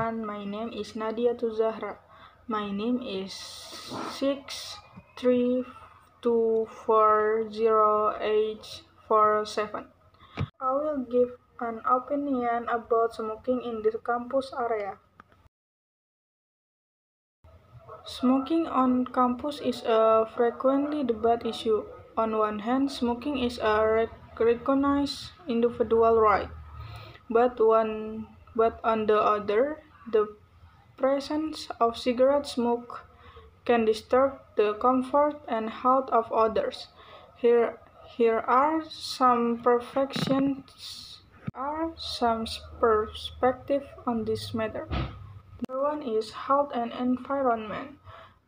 everyone, my name is Nadia Tuzahra. My name is 63240H47. I will give an opinion about smoking in the campus area. Smoking on campus is a frequently debated issue. On one hand, smoking is a recognized individual right, but on the other, the presence of cigarette smoke can disturb the comfort and health of others. Here, here are some perspectives on this matter. Number one is health and environment.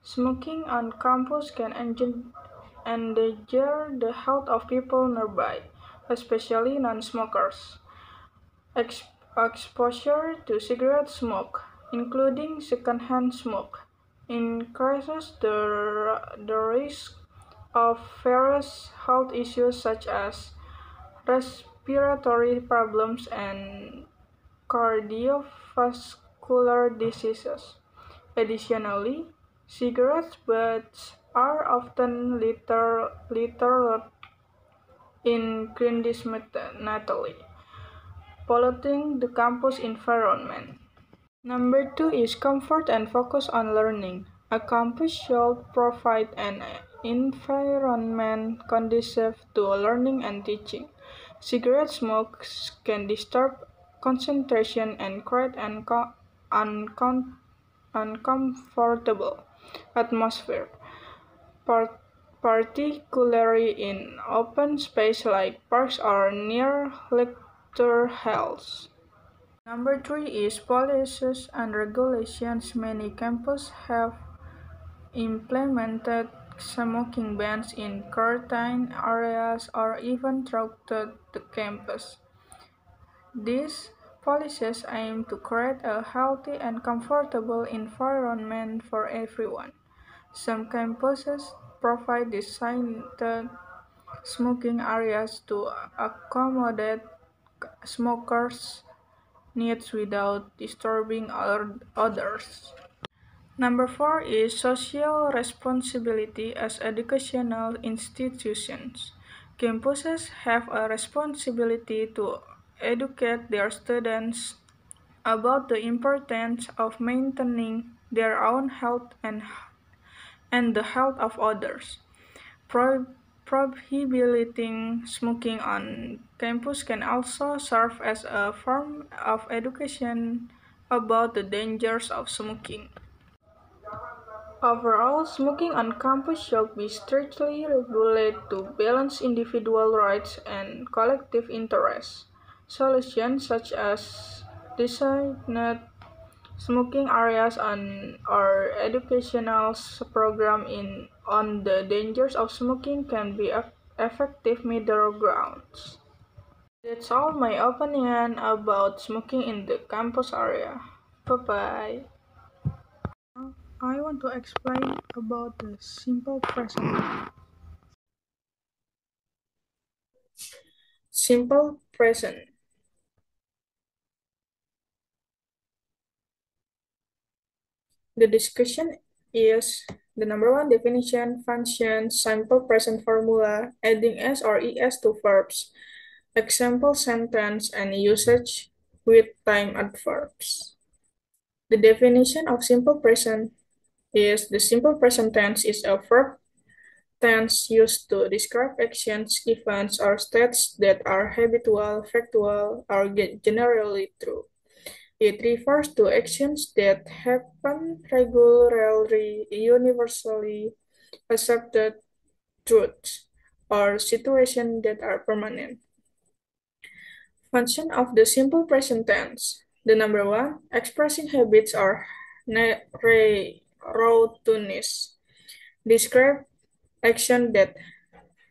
Smoking on campus can endanger the health of people nearby, especially non-smokers. Exposure to cigarette smoke, including secondhand smoke, increases the risk of various health issues such as respiratory problems and cardiovascular diseases. Additionally, cigarette butts are often littered indiscriminately, polluting the campus environment. Number two is comfort and focus on learning. A campus should provide an environment conducive to learning and teaching. Cigarette smoke can disturb concentration and create an uncomfortable atmosphere, particularly in open space like parks or near lecture halls. Number three is policies and regulations. Many campuses have implemented smoking bans in curtain areas or even throughout the campus. These policies aim to create a healthy and comfortable environment for everyone. Some campuses provide designated smoking areas to accommodate smokers' needs without disturbing others. Number four is social responsibility as educational institutions. Campuses have a responsibility to educate their students about the importance of maintaining their own health and the health of others. Prohibiting smoking on campus can also serve as a form of education about the dangers of smoking. Overall, smoking on campus should be strictly regulated to balance individual rights and collective interests. Solutions such as designated smoking areas or educational program on the dangers of smoking can be effective middle grounds. That's all my opinion about smoking in the campus area. Bye-bye. Now, I want to explain about the simple present. Simple present. The discussion is the number one definition, function, simple present formula, adding s or es to verbs, example sentence, and usage with time adverbs. The definition of simple present is the simple present tense is a verb tense used to describe actions, events, or states that are habitual, factual, or generally true. It refers to actions that happen regularly, universally accepted truths, or situations that are permanent. Function of the simple present tense. The number one, expressing habits or routines. Describe action that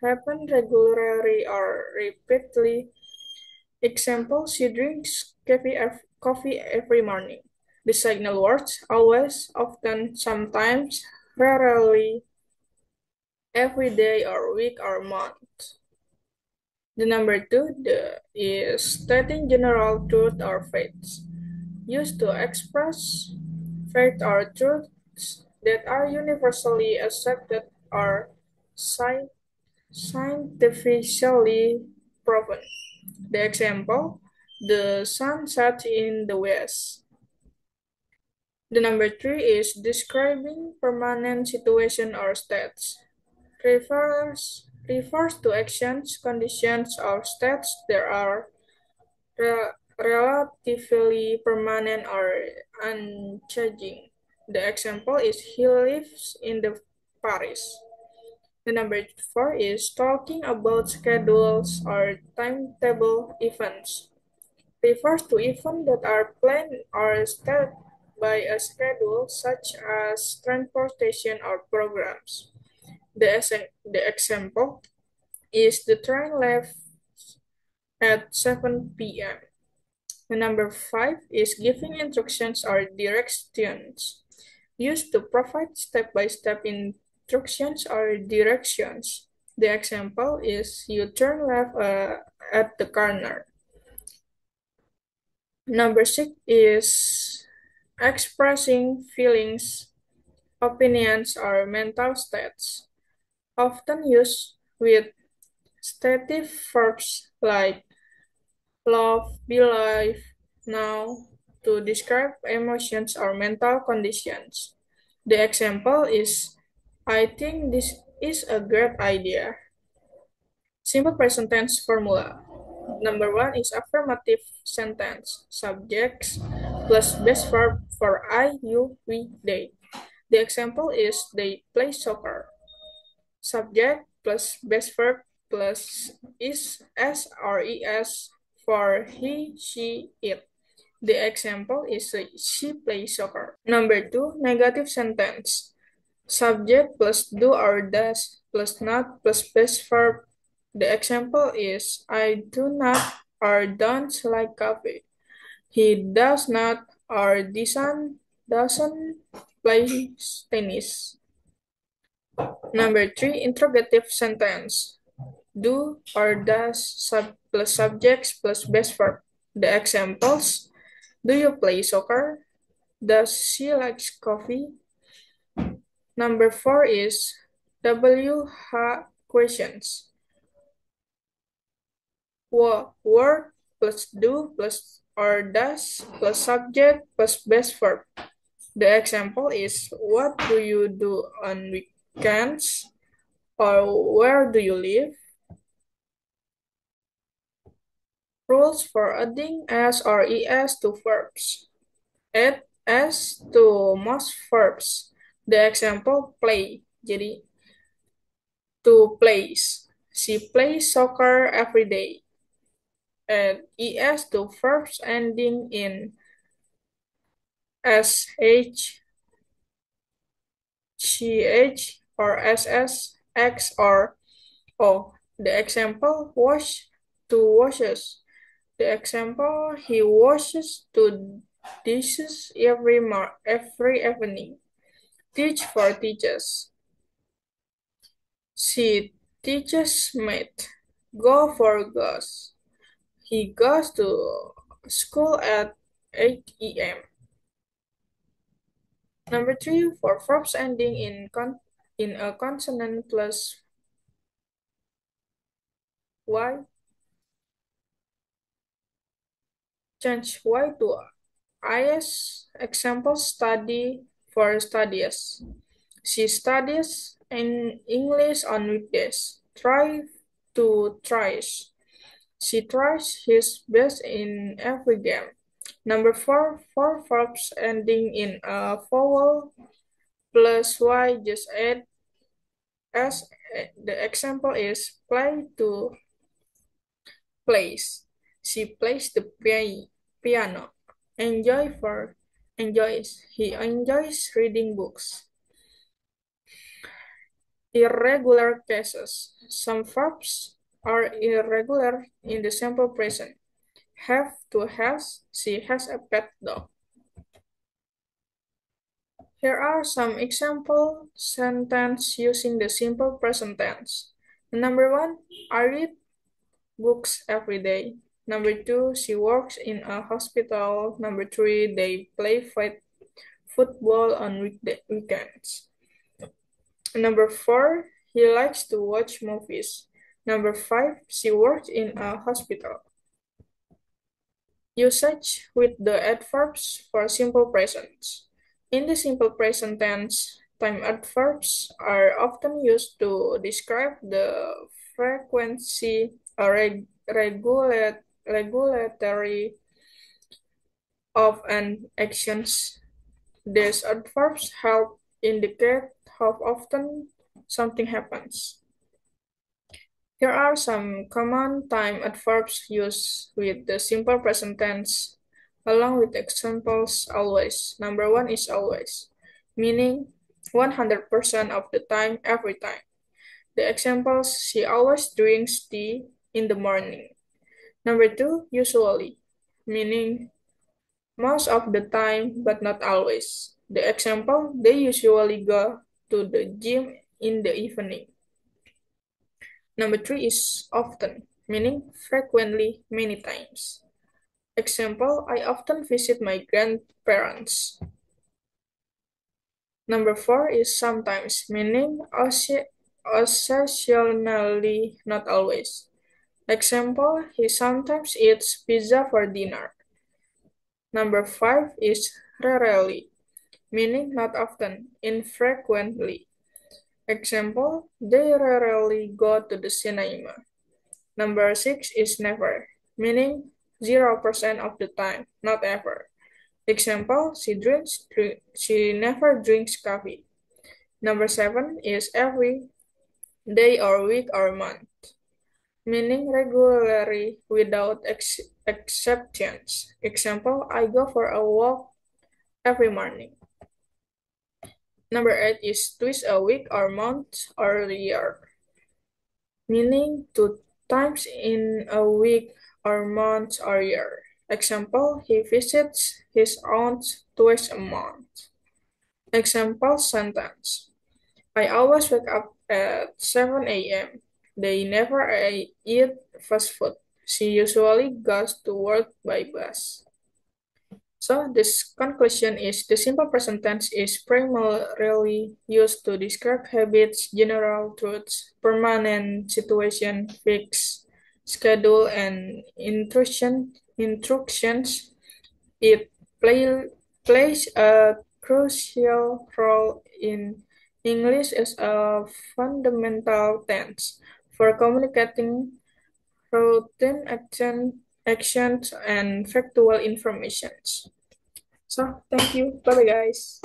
happen regularly or repeatedly. Example, she drinks coffee every morning. The signal words always, often, sometimes, rarely, every day or week or month. The number two is stating general truth or facts. used to express fact or truths that are universally accepted or scientifically proven. The example, the sun sets in the west. The number three is describing permanent situation or states. Refers to actions, conditions, or states that are relatively permanent or unchanging. The example is he lives in the Paris. The number four is talking about schedules or timetable events. Refers to events that are planned or set by a schedule, such as transportation or programs. The example is the train left at 7 p.m. The number five is giving instructions or directions, used to provide step-by-step instructions or directions. The example is you turn left at the corner. Number six is expressing feelings, opinions, or mental states, often used with stative verbs like love, believe, now to describe emotions or mental conditions. The example is I think this is a great idea. Simple present tense formula. Number one is affirmative sentence. Subjects plus base verb for I, you, we, they. The example is they play soccer. Subject plus base verb plus is s or es for he, she, it. The example is she plays soccer. Number two, negative sentence. Subject plus do or does plus not plus base verb. The example is I do not or don't like coffee. He does not or doesn't play tennis. Number three, interrogative sentence. Do or does plus subjects plus base verb. The examples, do you play soccer? Does she like coffee? Number four is WH questions. Word plus do plus or does plus subject plus base verb. The example is what do you do on weekends? Or where do you live? Rules for adding s or es to verbs. Add s to most verbs. The example play. Jadi to plays. She plays soccer every day. Add es to verbs ending in sh, ch, or ss, x, or o. The example wash to washes. The example he washes two dishes every evening. Teach for teachers. She teaches math. Go for goes. He goes to school at 8 a.m. Number three, for verbs ending in a consonant plus y, change y to is. Example, study for studies. She studies in English on weekdays. Try to tries. She tries his best in every game. Number four, for verbs ending in a vowel plus y, just add s. The example is play to plays. She plays the piano. Enjoys. He enjoys reading books. Irregular cases. Some verbs are irregular in the simple present. Have to has. She has a pet dog. Here are some example sentences using the simple present tense. Number one, I read books every day. Number 2, she works in a hospital. Number 3, they play football on weekends. Number 4, he likes to watch movies. Number 5, she works in a hospital. Usage with the adverbs for simple present. In the simple present tense, time adverbs are often used to describe the frequency or regulatory of an actions. These adverbs help indicate how often something happens. Here are some common time adverbs used with the simple present tense, along with examples always. Number 1 is always, meaning 100% of the time, every time. The examples, she always drinks tea in the morning. Number 2, usually, meaning most of the time, but not always. The example, they usually go to the gym in the evening. Number 3 is often, meaning frequently, many times. Example, I often visit my grandparents. Number 4 is sometimes, meaning occasionally, not always. Example, he sometimes eats pizza for dinner. Number 5 is rarely, meaning not often, infrequently. Example, they rarely go to the cinema. Number 6 is never, meaning 0% of the time, not ever. Example, she never drinks coffee. Number 7 is every day or week or month, meaning regularly without exceptions. Example, I go for a walk every morning. Number 8 is twice a week or month or year, meaning 2 times in a week or month or year. Example, he visits his aunt twice a month. Example sentence, I always wake up at 7 a.m. They never eat fast food. She usually goes to work by bus. So this conclusion is the simple present tense is primarily used to describe habits, general truths, permanent situation, fixed schedule, and instructions. It plays a crucial role in English as a fundamental tense for communicating routine actions and factual information. So, thank you. Bye, guys.